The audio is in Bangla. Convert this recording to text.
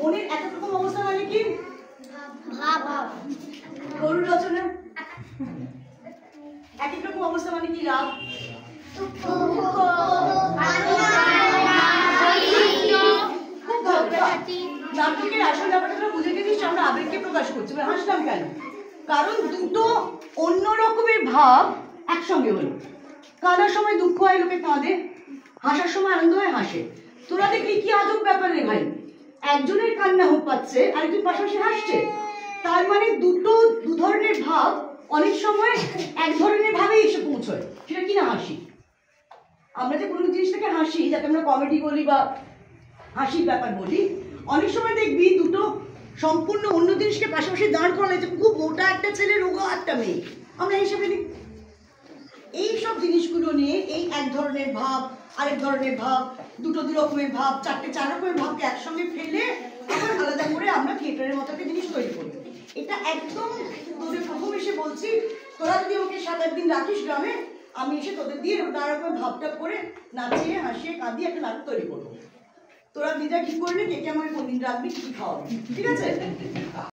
মনের এক এক রকম অবস্থা মানে কি? ভাব। গরুর রচনা এক এক রকম অবস্থা মানে কি? রাগ, নাটকের আসল ব্যাপারটা বুঝে গেছিস, আমরা আবেগকে প্রকাশ করছি। হাসলাম কেন? কারণ দুটো অন্য রকমের ভাব একসঙ্গে হলো। কাঁদার সময় দুঃখ হয়, লোকে কাঁদে, হাসার সময় আনন্দ হয়, হাসে। তোরা দেখলি কি আজব ব্যাপার রে ভাই, একজনের কান্না হোক পাচ্ছে আরেকজন পাশাপাশি হাসছে। তার মানে দু ধরনের ভাব অনেক সময় এক ধরনের ভাবেই এসে পৌঁছয়। সেটা কি না? হাসি। আমরা যে কোনো জিনিসটাকে হাসি, যাতে আমরা কমেডি বলি বা হাসির ব্যাপার বলি, অনেক সময় দেখবি দুটো সম্পূর্ণ অন্য জিনিসকে পাশাপাশি দাঁড় করালে, যে খুব মোটা একটা ছেলে, রোগা একটা মেয়ে, আমরা হিসেবে দিই। এইসব জিনিসগুলো নিয়ে এই এক ধরনের ভাব, আরেক ধরনের ভাব, দুটো দু রকমের ভাব, চারটে চার রকমের ভাবকে একসঙ্গে ফেলে আবার আলাদা করে আমরা থিয়েটারের মতো একটা জিনিস তৈরি করি। এটা একদম তোদের প্রথম এসে বলছি, তোরা যদি ওকে 7-8 দিন রাখিস গ্রামে, আমি এসে তোদের দিয়ে নানা রকমের ভাবটা করে নাচিয়ে হাসিয়ে কাঁদিয়ে একটা নাটক তৈরি করবো। তোরা দিদা ঠিক করলে কে কে আমাকে কোনদিন রাখবি, কি খাওয়াবি, ঠিক আছে?